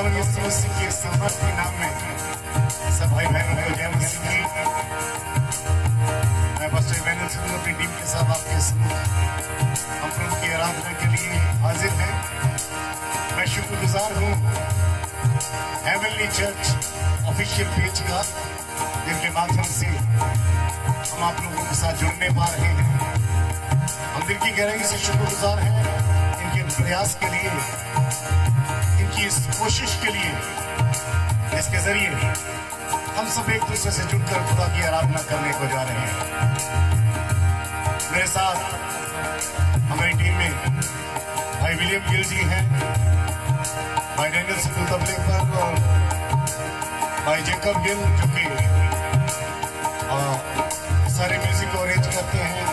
खुदावन यीशु मसीह के समर्थी नाम में सब भाई बहनों को जय मसीह की। मैं पास्टर इमैनुअल सिद्धू अपनी टीम के साथ आपके सम्मुख हम प्रभु की आराधना के लिए हाजिर हैं। मैं शुक्रगुजार हूँ हेवनली चर्च ऑफिशियल पेज का, जिनके माध्यम से हम आप लोगों के साथ जुड़ने पा रहे हैं। हम दिल की गहराई से शुक्रगुजार हैं इनके प्रयास के लिए, इनकी इस कोशिश के लिए, इसके जरिए हम सब एक दूसरे से जुड़कर खुदा की आराधना करने को जा रहे हैं। मेरे साथ हमारी टीम में भाई विलियम गिल जी हैं, भाई डैनियल सिद्धू तबले पर, और भाई जेकब गिल जो कि सारे म्यूजिक को अरेंज करते हैं,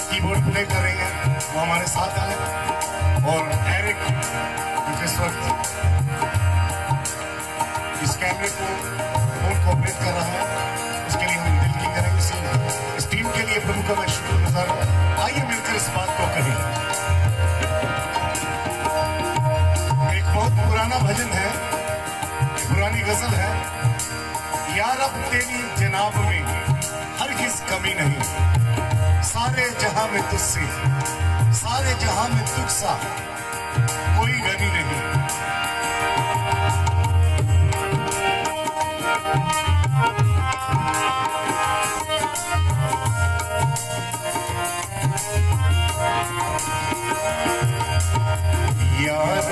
कीबोर्ड प्ले कर रहे हैं, वो हमारे साथ आए। और एरिक इस वक्त इस कैमरे को ऑपरेट कर रहा है। इसके लिए हम दिल की गहराई से इस टीम के लिए प्रभु का मैं शुक्रगुजार हूं। आइए मिलकर इस बात को कहें। एक बहुत पुराना भजन है, पुरानी गजल है। यार अब तेरी जनाब में हर किस कमी नहीं, सारे जहां में तुझसे, सारे जहां में तुझसा कोई गनी नहीं। यार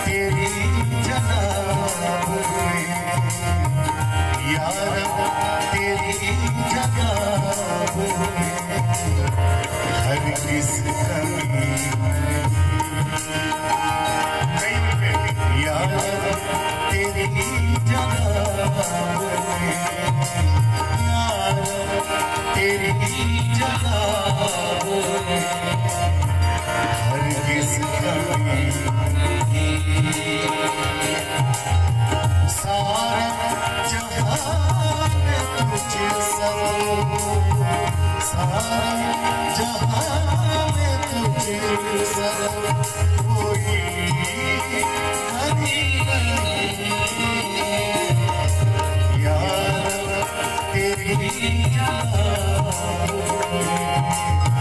तेरी जनाब में, यार तेरी जनाब में हर किस कमी, यार तेरी जनाब में, यार तेरी जनाब में हर किस कमी। सारा जहां में तुझे सरो, सारा जहां में तुझे सरो कोई कमी नहीं। यार तेरी जनाब में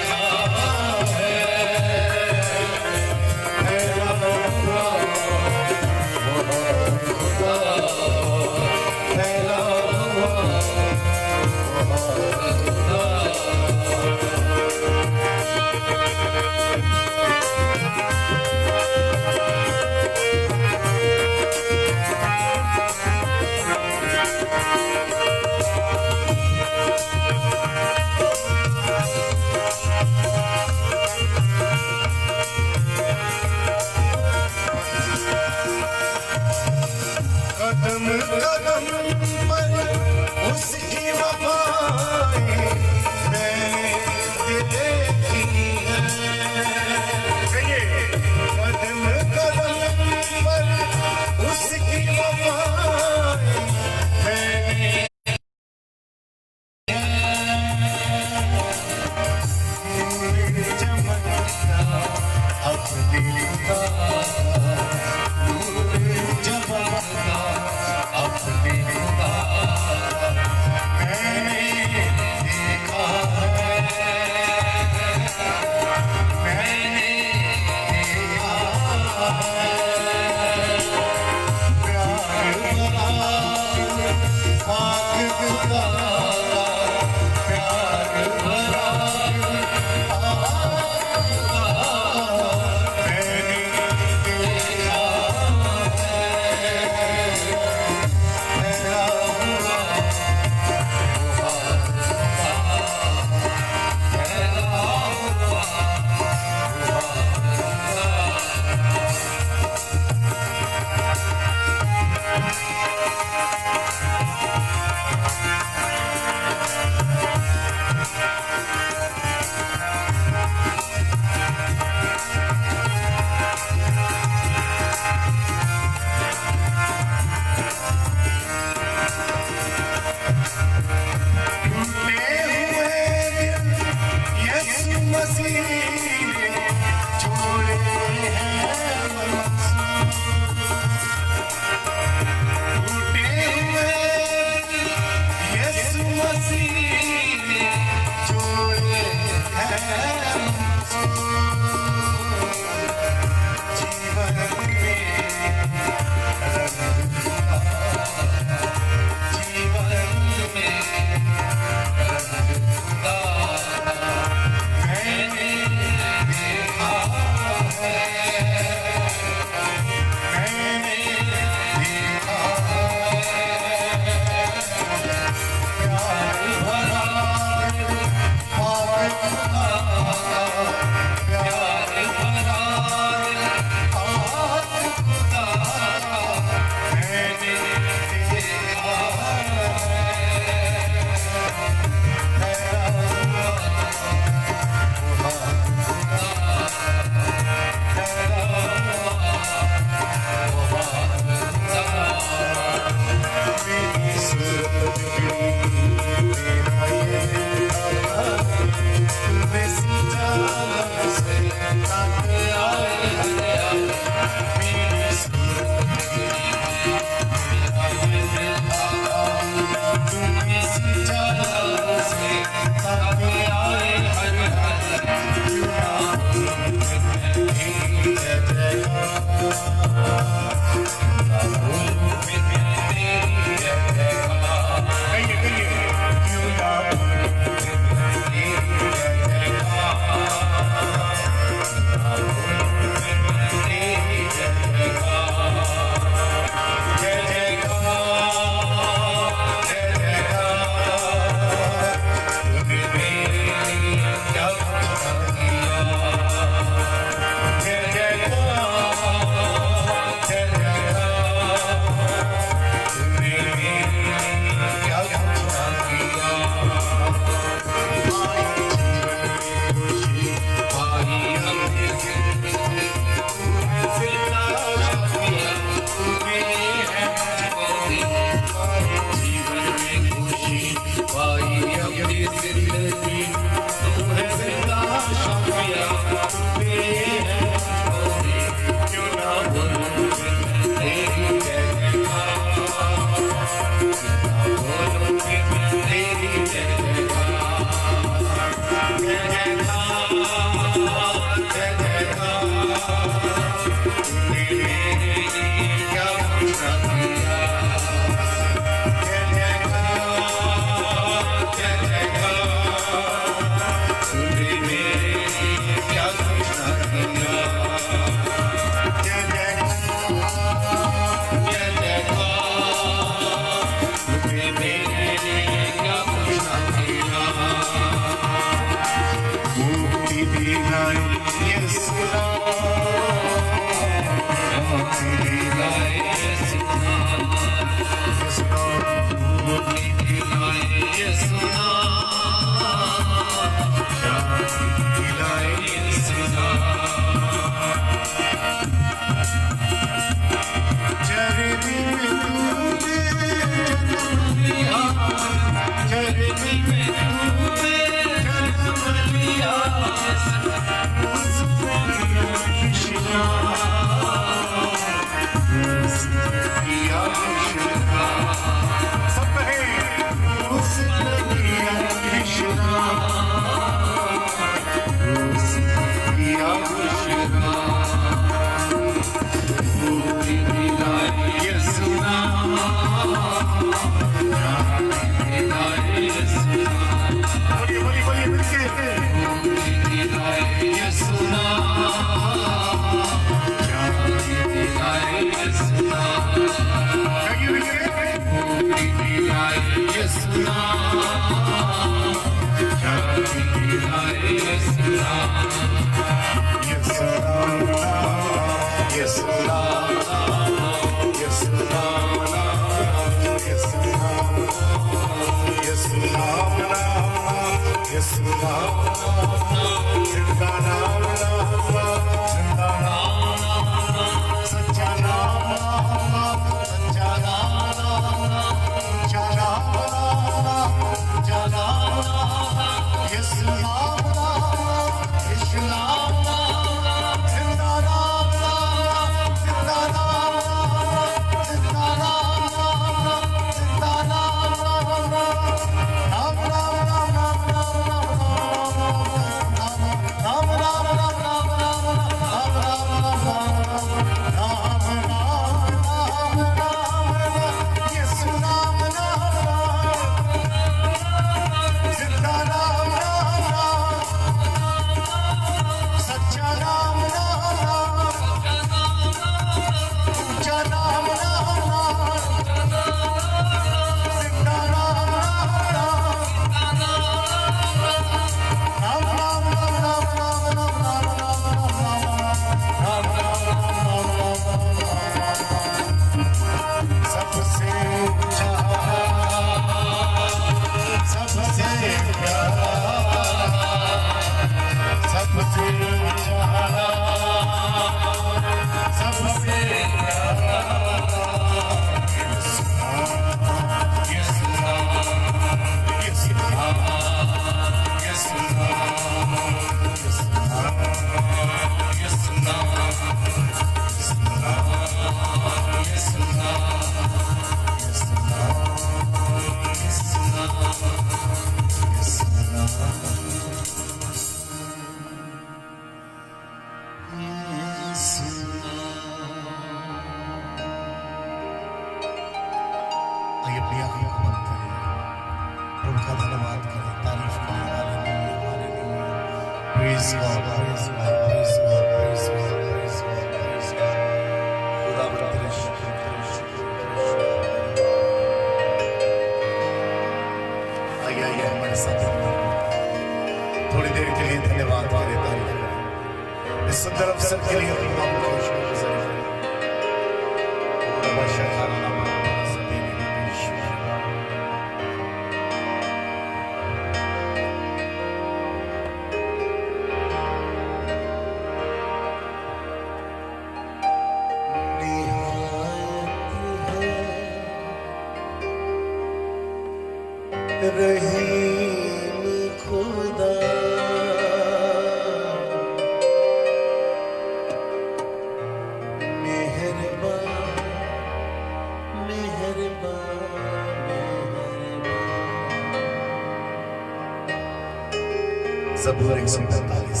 ज़बूर 145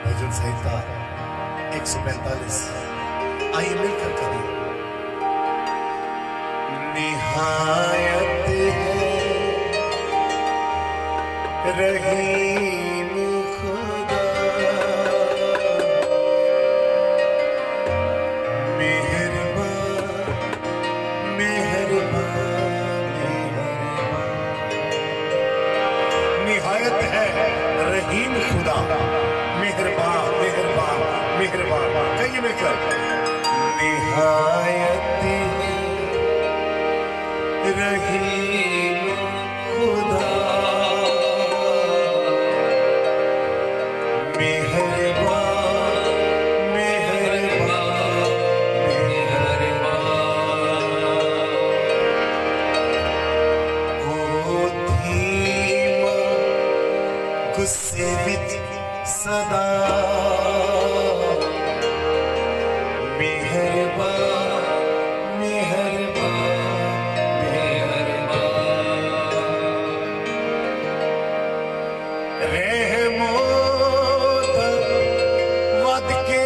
भजन संहिता 145 आइए मिलकर करें। निहायत है रहीम खुदा मेहरबान मेहरबान निहायत है रहीम खुदा मेहरबान मेहरबान मेहरबान कहिए मिलकर निहायत है रहीम खुदा मेहरबान मेहरबान मेहरबान ओ धीमा गुस्से विच सदा मेहरबान मेहरबान मेहरबान रहमत वद के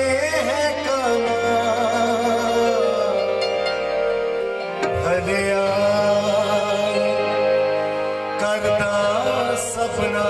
है काना भलियाई करदा सपना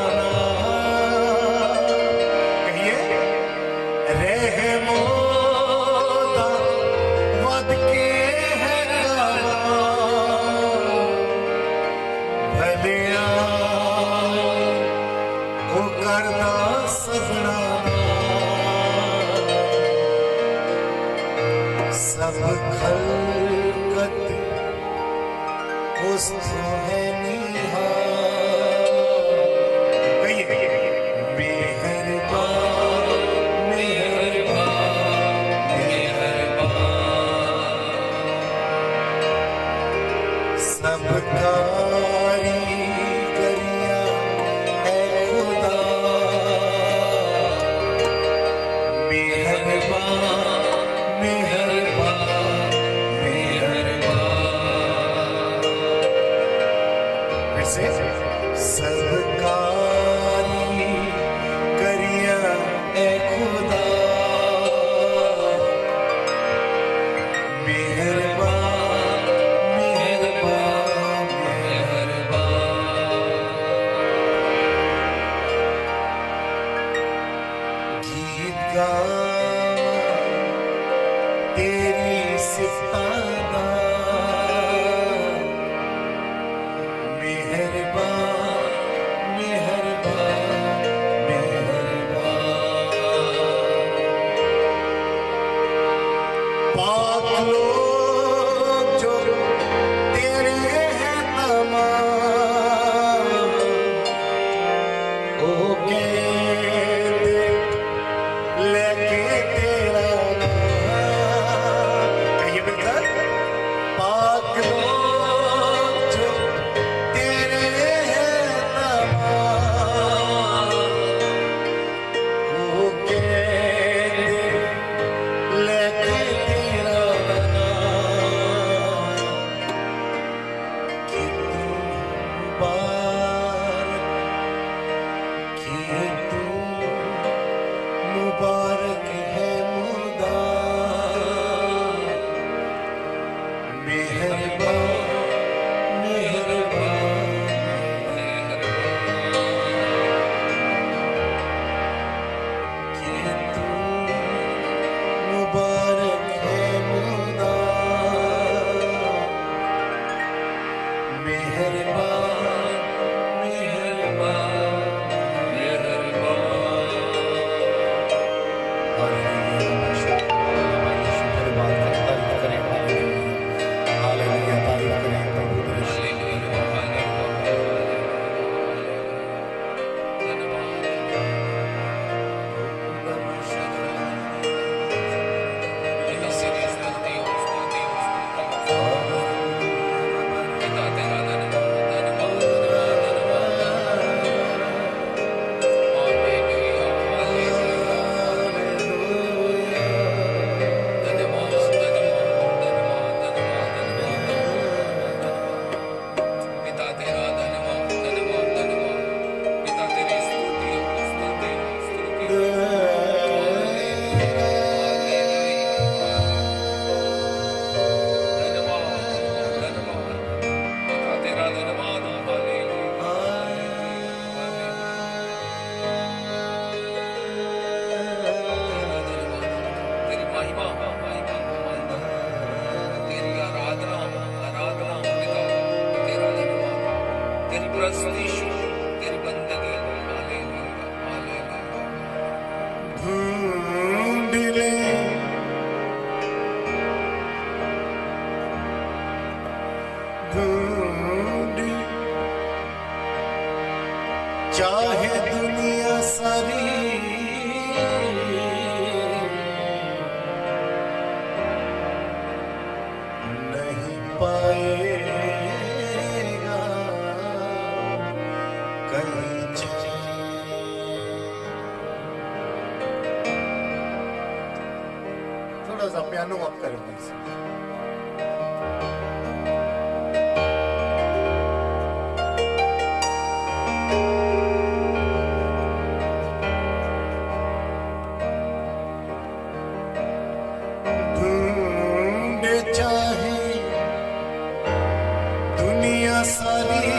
उसको है निहार। तेरी सिफाना मेहरबान मेहरबान मेहरबान। पाक लोग जो तेरे हैं तमाम ओके लेके तेरा मुबारक है मुदा मेहरबान मेहरबान कि तू मुबारक है मुदा मेहरबान मेहरबान चाहे दुनिया सारी नहीं पाएगा कहीं थोड़ा सा पियानो अप करें चाहे दुनिया सारी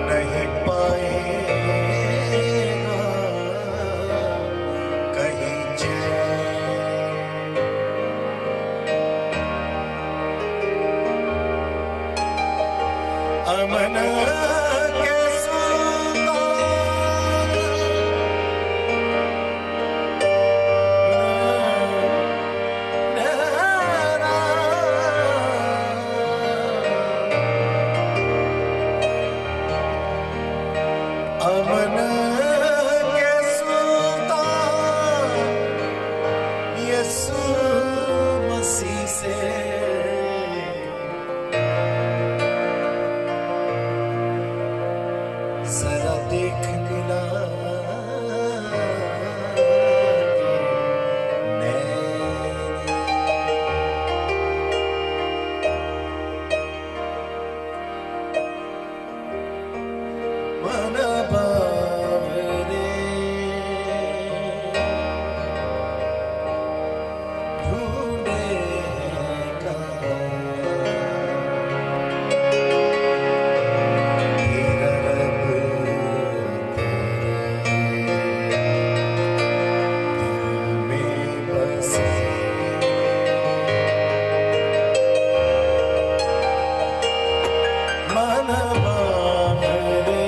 नहीं पाएगा अमन के सुल्तान यीशु मसीह से जरा देख मिला मन बावरे ढूंढे तेरा रब दिल में बसे मन बावरे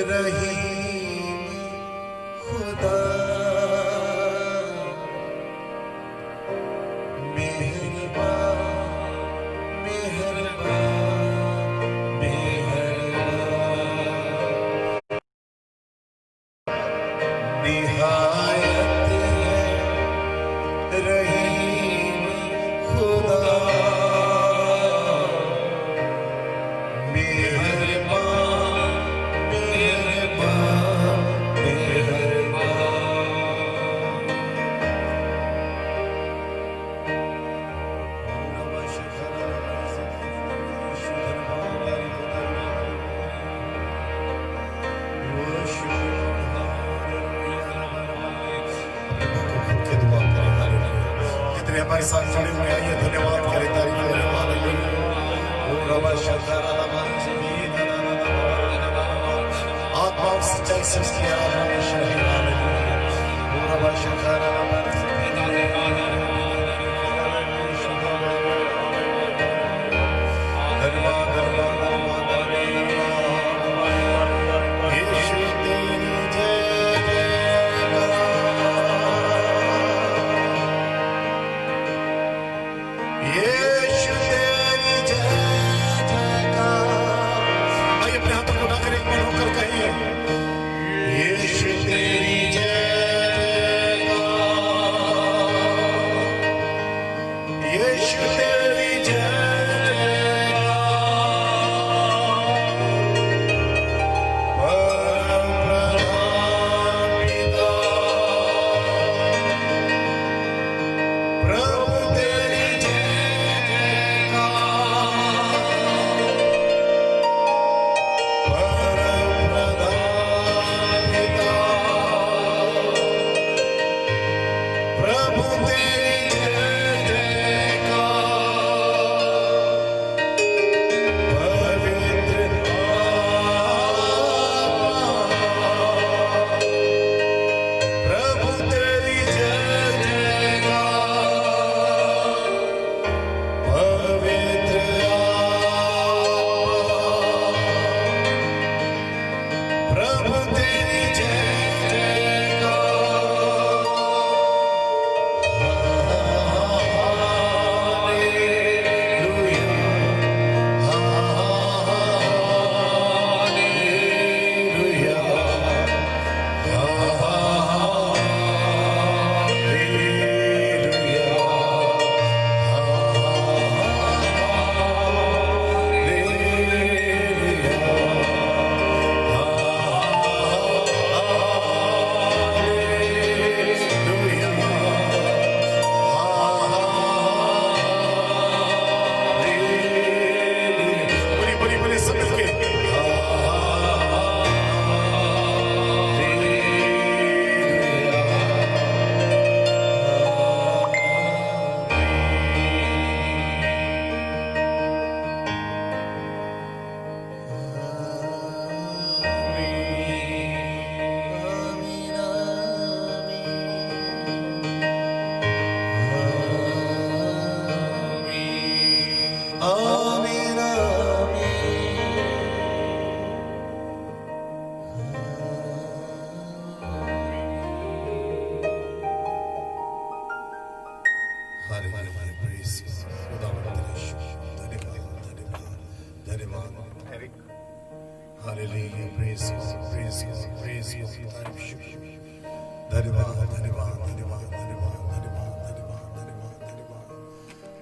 रहीम खुदा मेहरबान मेहरबान मेहरबान निहायत है रहीम खुदा मेहरबान मेहरबान जितने हमारे साथ जुड़े हुए हैं ये धन्यवाद करें तारीफ करें आत्मा सच्चाई से उसकी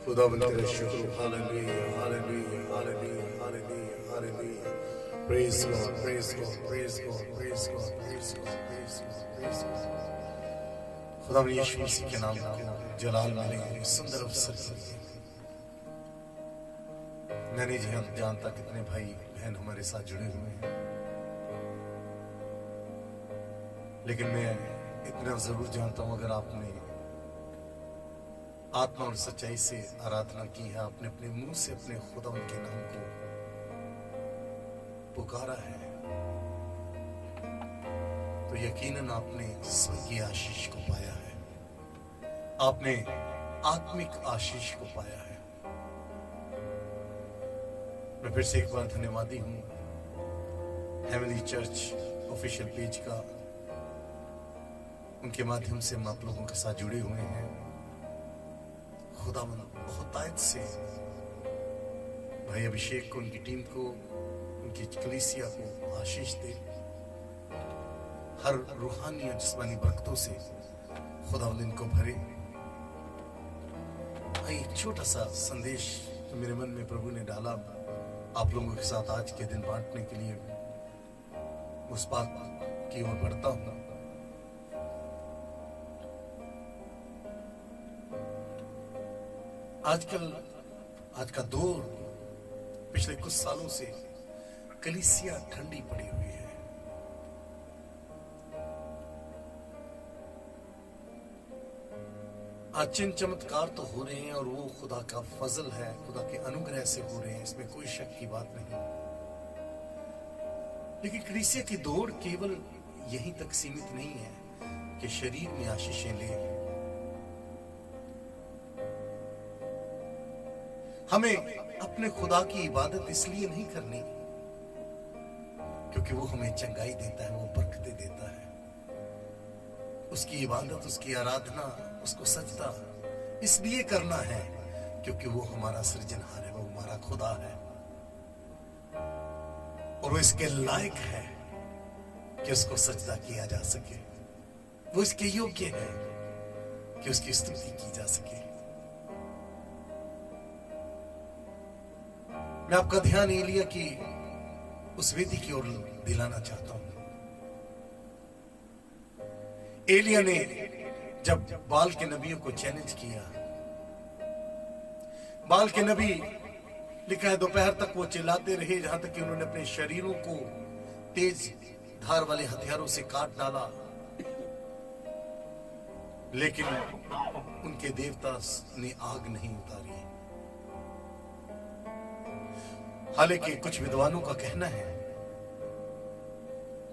खुदावंद तेरा शुक्र hallelujah hallelujah hallelujah hallelujah hallelujah praise God praise God praise God praise God praise God praise God praise God खुदावंद यीशु मसीह के नाम को जलाल मिले सुंदर अवसर से मैं नहीं जानता कितने भाई बहन हमारे साथ जुड़े हुए हैं, लेकिन मैं इतना जरूर जानता हूं अगर आपने आत्मा और सच्चाई से आराधना की है, आपने अपने मुंह से अपने खुदावंद के नाम को पुकारा है, तो यकीनन आपने स्वर्गीय आशीष को पाया है, आपने आत्मिक आशीष को पाया है। मैं फिर से एक बार धन्यवादी हूं हेवनली चर्च ऑफिशियल पेज का, उनके माध्यम से हम आप लोगों के साथ जुड़े हुए हैं। खुदावंद बहुतायत से भाई अभिषेक को, उनकी टीम को, उनकी कलीसिया को आशीष दे। हर रूहानी और जिस्मानी बरकतों से खुदावंद इनको भरे। भाई एक छोटा सा संदेश जो मेरे मन में प्रभु ने डाला, आप लोगों के साथ आज के दिन बांटने के लिए उस बात की ओर बढ़ता हूं। आजकल आज का दौर पिछले कुछ सालों से कलीसिया ठंडी पड़ी हुई है। आज चिन्ह चमत्कार तो हो रहे हैं और वो खुदा का फजल है, खुदा के अनुग्रह से हो रहे हैं, इसमें कोई शक की बात नहीं। लेकिन कलीसिया की दौड़ केवल यहीं तक सीमित नहीं है कि शरीर में आशीषें ले। हमें अपने खुदा की इबादत इसलिए नहीं करनी क्योंकि वो हमें चंगाई देता है, वो बरकतें देता है। उसकी इबादत, उसकी आराधना, उसको सजदा इसलिए करना है क्योंकि वो हमारा सृजनहार है, वो हमारा खुदा है और वो इसके लायक है कि उसको सजदा किया जा सके। वो इसके योग्य है कि उसकी स्तुति की जा सके। मैं आपका ध्यान एलिया की उस वेदी की ओर दिलाना चाहता हूं। एलिया ने जब बाल के नबियों को चैलेंज किया, बाल के नबी लिखा है दोपहर तक वो चिल्लाते रहे, जहां तक कि उन्होंने अपने शरीरों को तेज धार वाले हथियारों से काट डाला, लेकिन उनके देवता ने आग नहीं उतारी। हालांकि कुछ विद्वानों का कहना है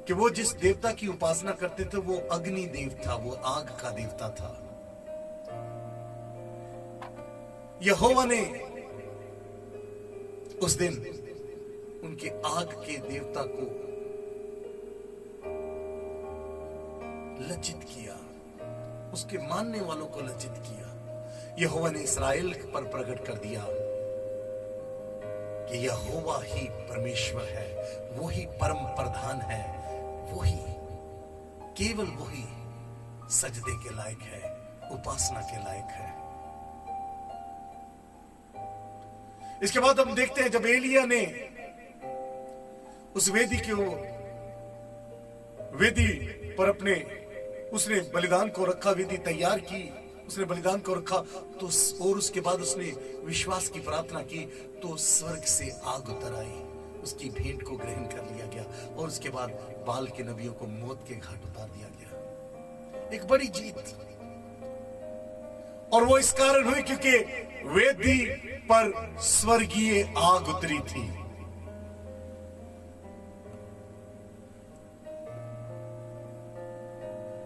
कि वो जिस देवता की उपासना करते थे वो अग्नि देव था, वो आग का देवता था। यहोवा ने उस दिन उनके आग के देवता को लज्जित किया, उसके मानने वालों को लज्जित किया। यहोवा ने इस्राएल पर प्रकट कर दिया कि यहोवा ही परमेश्वर है, वो ही परम प्रधान है, वही, केवल वही सजदे के लायक है, उपासना के लायक है। इसके बाद हम देखते हैं जब एलिया ने उस वेदी पर अपने उसने बलिदान को रखा, वेदी तैयार की, उसने बलिदान को रखा तो और उसके बाद उसने विश्वास की प्रार्थना की तो स्वर्ग से आग उतर आई, उसकी भेंट को ग्रहण कर लिया गया और उसके बाद बाल के नबियों को मौत के घाट उतार दिया गया। एक बड़ी जीत, और वो इस कारण हुई क्योंकि वेदी पर स्वर्गीय आग उतरी थी।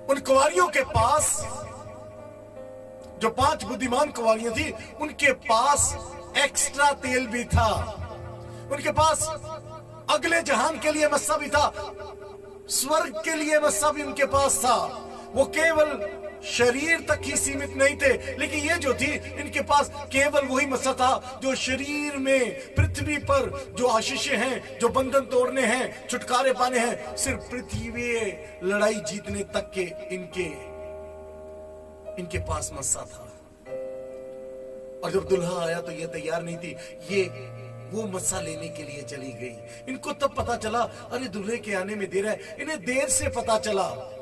उन कुंवारियों के पास, जो 5 बुद्धिमान कुंवारियां थी, उनके पास एक्स्ट्रा तेल भी था, उनके पास अगले जहान के लिए मस्सा भी था, स्वर्ग के लिए मस्सा भी उनके पास था। वो केवल शरीर तक ही सीमित नहीं थे, लेकिन ये जो थी इनके पास केवल वही मस्सा था जो शरीर में, पृथ्वी पर जो आशीषें हैं, जो बंधन तोड़ने हैं, छुटकारे पाने हैं, सिर्फ पृथ्वी लड़ाई जीतने तक के इनके पास मस्सा था। और जब दुल्हा आया तो ये तैयार नहीं थी, ये वो मस्सा लेने के लिए चली गई। इनको तब पता चला, अरे दूल्हे के आने में देर है। इन्हें देर से पता चला,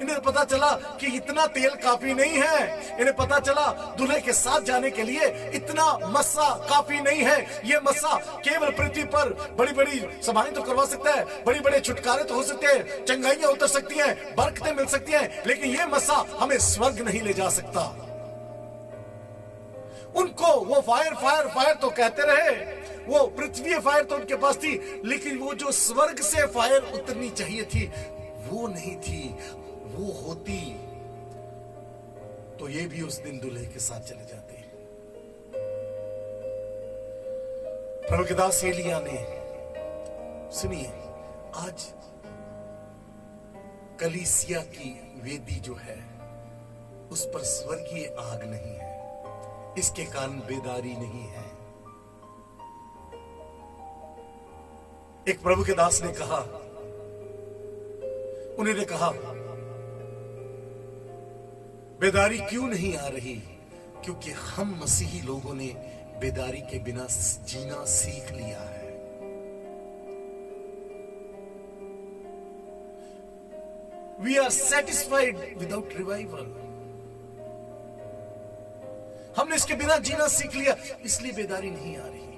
इन्हें पता चला कि इतना तेल काफी नहीं है। इन्हें पता चला दूल्हे के साथ जाने के लिए इतना मस्सा काफी नहीं है। ये मस्सा केवल पृथ्वी पर बड़ी बड़ी सभाएं तो करवा सकता है, बड़ी बड़े छुटकारे तो हो सकते हैं, चंगाइयां उतर सकती हैं, बरकतें मिल सकती हैं, लेकिन ये मस्सा हमें स्वर्ग नहीं ले जा सकता। उनको वो फायर फायर फायर तो कहते रहे, वो पृथ्वी फायर तो उनके पास थी, लेकिन वो जो स्वर्ग से फायर उतरनी चाहिए थी वो नहीं थी। वो होती तो ये भी उस दिन दूल्हे के साथ चले जाते। प्रभु के दास एलिया ने, सुनिए, आज कलीसिया की वेदी जो है उस पर स्वर्गीय आग नहीं है, इसके कारण बेदारी नहीं है। एक प्रभु के दास ने कहा, उन्होंने कहा बेदारी क्यों नहीं आ रही? क्योंकि हम मसीही लोगों ने बेदारी के बिना जीना सीख लिया है। We are satisfied without revival. हमने इसके बिना जीना सीख लिया, इसलिए बेदारी नहीं आ रही।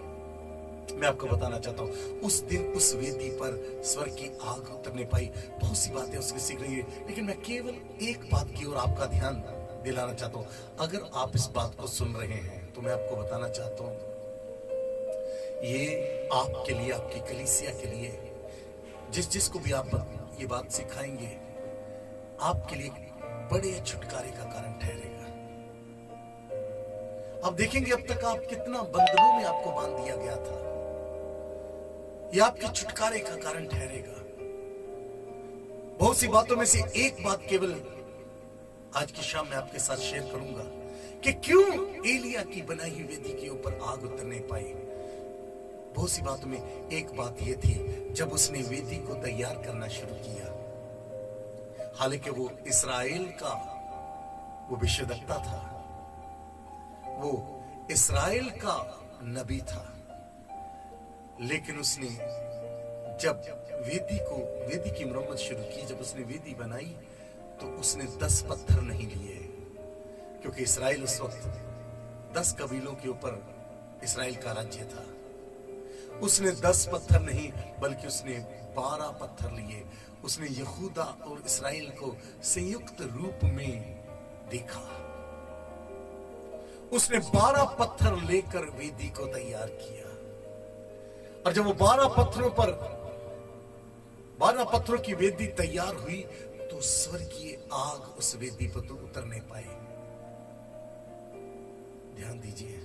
मैं आपको बताना चाहता हूं, उस दिन उस वेदी पर स्वर्ग की आग उतरने पाई। बहुत सी बातें उसके सीख रही है, लेकिन मैं केवल एक बात की ओर आपका ध्यान दिलाना चाहता हूं। अगर आप इस बात को सुन रहे हैं तो मैं आपको बताना चाहता हूं, ये आपके लिए, आपकी कलीसिया के लिए, जिसको भी आप ये बात सिखाएंगे, आपके लिए बड़े छुटकारे का कारण ठहरेगा। आप देखेंगे अब तक आप कितना बंधनों में आपको बांध दिया गया था, यह आपके छुटकारे का कारण ठहरेगा। बहुत सी बातों में से एक बात केवल आज की शाम में आपके साथ शेयर करूंगा कि क्यों एलिया की बनाई हुई वेदी के ऊपर आग उतर नहीं पाई। बहुत सी बातों में एक बात यह थी, जब उसने वेदी को तैयार करना शुरू किया, हालांकि वो इस्राएल का वो भविष्यद्वक्ता था, वो इस्राएल का नबी था, लेकिन उसने जब वेदी की मरम्मत शुरू की, जब उसने वेदी बनाई तो उसने 10 पत्थर नहीं लिए, क्योंकि इस्राएल उस वक्त 10 कबीलों के ऊपर इस्राएल का राज्य था। उसने 10 पत्थर नहीं बल्कि उसने 12 पत्थर लिए। उसने यहूदा और इस्राएल को संयुक्त रूप में देखा। उसने 12 पत्थर लेकर वेदी को तैयार किया, और जब वो 12 पत्थरों की वेदी तैयार हुई तो स्वर्गीय आग उस वेदी पर तो उतर नहीं पाई। ध्यान दीजिए,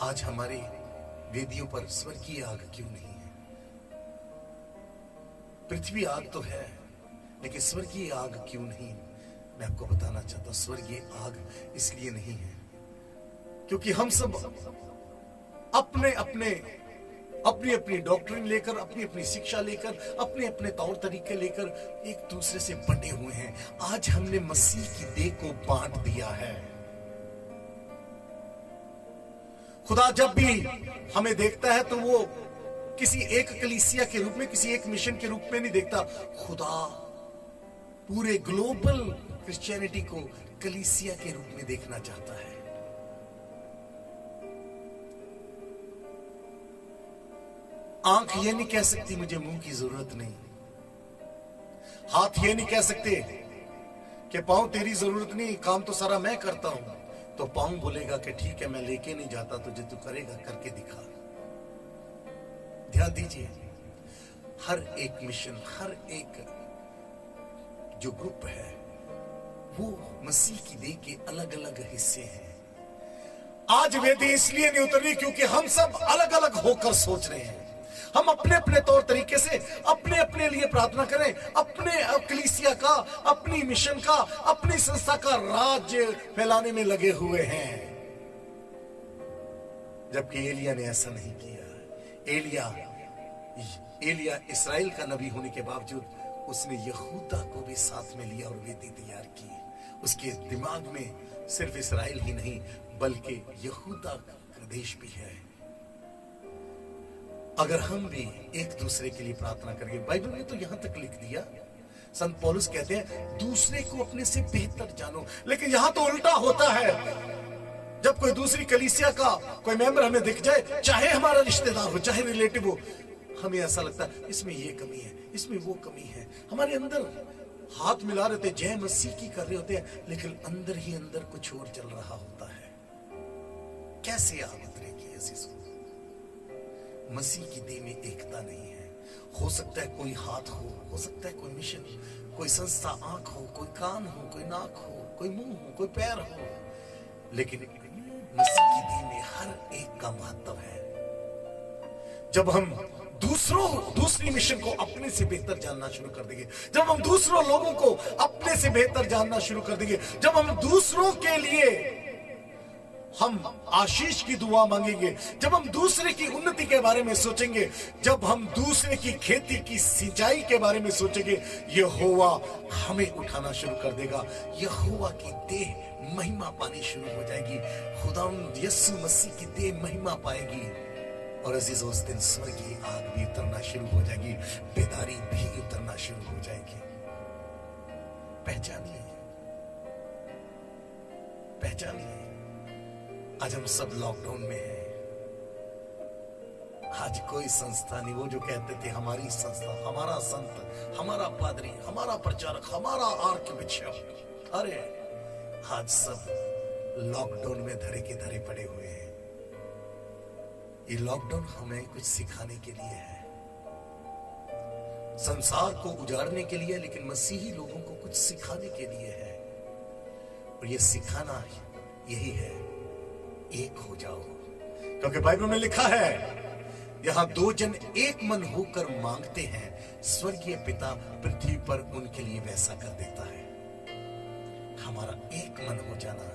आज हमारे वेदियों पर स्वर्गीय आग क्यों नहीं है? पृथ्वी आग तो है, लेकिन स्वर्गीय आग क्यों नहीं? मैं आपको बताना चाहता हूं, स्वर्गीय आग इसलिए नहीं है क्योंकि हम सब अपनी अपनी डॉक्ट्रिन लेकर, अपनी अपनी शिक्षा लेकर, अपने अपने तौर तरीके लेकर एक दूसरे से बंटे हुए हैं। आज हमने मसीह की देह को बांट दिया है। खुदा जब भी हमें देखता है तो वो किसी एक कलीसिया के रूप में, किसी एक मिशन के रूप में नहीं देखता। खुदा पूरे ग्लोबल क्रिश्चियनिटी को कलीसिया के रूप में देखना चाहता है। आंख ये नहीं कह सकती मुझे मुंह की जरूरत नहीं, हाथ ये नहीं कह सकते कि पांव तेरी जरूरत नहीं, काम तो सारा मैं करता हूं। तो पांव बोलेगा कि ठीक है, मैं लेके नहीं जाता तुझे, तू करेगा, करके दिखा। ध्यान दीजिए, हर एक मिशन, हर एक जो ग्रुप है वो मसीह की देह के अलग अलग हिस्से हैं। आज वेदी इसलिए नहीं उतरनी क्योंकि हम सब अलग अलग होकर सोच रहे हैं। हम अपने अपने तौर तरीके से अपने अपने लिए प्रार्थना करें, अपने कलीसिया का, अपनी मिशन का, अपनी संस्था का राज्य फैलाने में लगे हुए हैं, जबकि एलिया ने ऐसा नहीं किया। एलिया इस्राएल का नबी होने के बावजूद उसने यहूदा को भी साथ में लिया और वेदी तैयार की। उसके दिमाग में सिर्फ इस्राएल ही नहीं बल्कि यहूदा का देश भी है। अगर हम भी एक दूसरे के लिए प्रार्थना करेंगे, बाइबल में तो यहां तक लिख दिया, संत पौलुस कहते हैं दूसरे को अपने से बेहतर जानो, लेकिन यहां तो उल्टा होता है। जब कोई दूसरी कलीसिया का कोई मेंबर हमें दिख जाए, चाहे हमारा रिश्तेदार हो, चाहे रिलेटिव हो, हमें ऐसा लगता है इसमें ये कमी है, इसमें वो कमी है। हमारे अंदर हाथ मिला रहे थे, जय मसीह की कर रहे होते हैं, लेकिन अंदर ही अंदर कुछ और चल रहा होता है। कैसे आग उतरेगी ऐसी? मसीह की देह में एकता नहीं है। हो सकता है कोई हाथ हो सकता है कोई मिशन, कोई संस्था, आंख हो, कोई कान हो, कोई नाक हो, कोई मुंह हो, कोई पैर हो, लेकिन मसीह की देह में हर एक का महत्व है। जब हम दूसरी मिशन को अपने से बेहतर जानना शुरू कर देंगे, जब हम दूसरों लोगों को अपने से बेहतर जानना शुरू कर देंगे, जब हम दूसरों के लिए हम आशीष की दुआ मांगेंगे, जब हम दूसरे की उन्नति के बारे में सोचेंगे, जब हम दूसरे की खेती की सिंचाई के बारे में सोचेंगे, यहोवा हमें उठाना शुरू कर देगा। यहोवा की देह महिमा पानी शुरू हो जाएगी। खुदावंद यीशु मसीह की देह महिमा पाएगी और अजीज उस दिन स्वर्गीय आग भी उतरना शुरू हो जाएगी, बेदारी भी उतरना शुरू हो जाएगी। पहचानिए, पहचानिए, आज हम सब लॉकडाउन में हैं। आज कोई संस्था नहीं, वो जो कहते थे हमारी संस्था, हमारा संत, हमारा पादरी, हमारा प्रचारक, हमारा आर्क बिशप, अरे आज सब लॉकडाउन में धरे के धरे पड़े हुए हैं। ये लॉकडाउन हमें कुछ सिखाने के लिए है, संसार को उजाड़ने के लिए, लेकिन मसीही लोगों को कुछ सिखाने के लिए है। और ये सिखाना यही है, एक हो जाओ, क्योंकि बाइबल में लिखा है यहां दो जन एक मन होकर मांगते हैं, स्वर्गीय पिता पृथ्वी पर उनके लिए वैसा कर देता है। हमारा एक मन हो जाना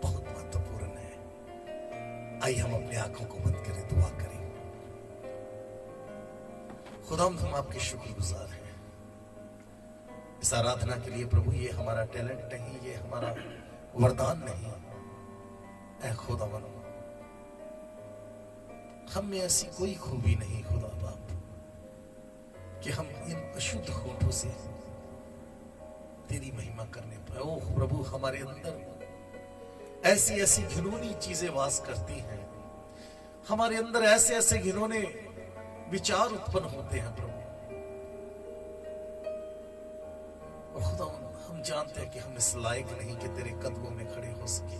बहुत महत्वपूर्ण है। आइए हम अपनी आंखों को बंद करें, दुआ करें। खुदावंद हम आपके शुक्रगुजार हैं इस आराधना के लिए। प्रभु ये हमारा टैलेंट नहीं, ये हमारा वरदान नहीं, ऐ खुदावंद हम में ऐसी कोई खूबी नहीं खुदा बाप कि हम इन अशुद्ध होठों से तेरी महिमा करने पाए। ओह प्रभु, हमारे अंदर ऐसी ऐसी घिनौनी चीजें वास करती हैं, हमारे अंदर ऐसे ऐसे घिनौने विचार उत्पन्न होते हैं प्रभु। और खुदा हम जानते हैं कि हम इस लायक नहीं कि तेरे कदमों में खड़े हो सके,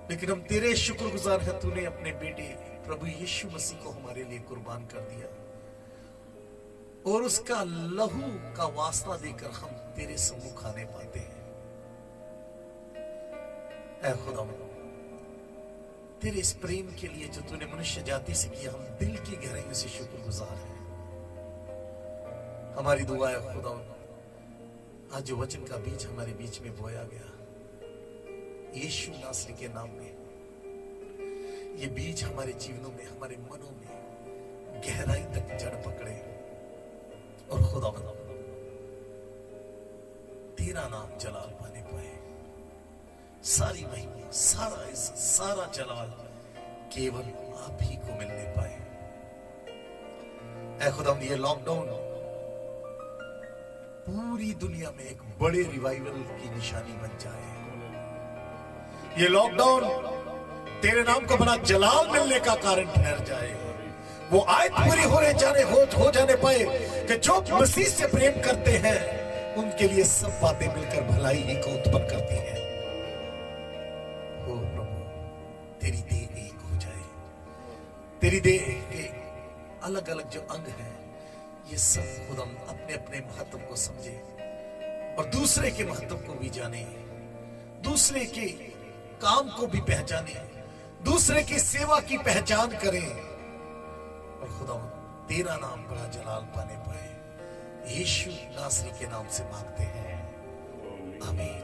लेकिन हम तेरे शुक्रगुजार हैं, तूने अपने बेटे प्रभु यीशु मसीह को हमारे लिए कुर्बान कर दिया और उसका लहू का वास्ता देकर हम तेरे सम्मुख आने पाते हैं। ऐ खुदा, तेरे इस प्रेम के लिए जो तूने मनुष्य जाति से किया, हम दिल की गहराइयों से शुक्रगुजार हैं। हमारी दुआ है खुदा, आज जो वचन का बीज हमारे बीच में बोया गया, यीशु नासरी के नाम में ये बीज हमारे जीवनों में, हमारे मनों में गहराई तक जड़ पकड़े और खुदा तेरा नाम जलाल पाने पाए। सारी महिमा, सारा इज्जत, सारा जलाल केवल आप ही को मिलने पाए। ऐ खुदा, ये लॉकडाउन पूरी दुनिया में एक बड़े रिवाइवल की निशानी बन जाए। ये लॉकडाउन तेरे नाम को बना जलाल मिलने का कारण ठहर जाए। वो आयत पूरी हो जाने पाए कि जो मसीह से प्रेम करते हैं उनके लिए सब बातें मिलकर भलाई ही को उत्पन्न करती हैं। ओ प्रभु, तेरी देह एक हो जाए, तेरी देह के अलग अलग जो अंग हैं ये सब खुदा अपने अपने महत्व को समझे और दूसरे के महत्व को भी जाने, दूसरे के काम को भी पहचाने, दूसरे की सेवा की पहचान करें और खुदा तेरा नाम बड़ा जलाल पाने पाए। यीशु नासरी के नाम से मांगते हैं, आमीन।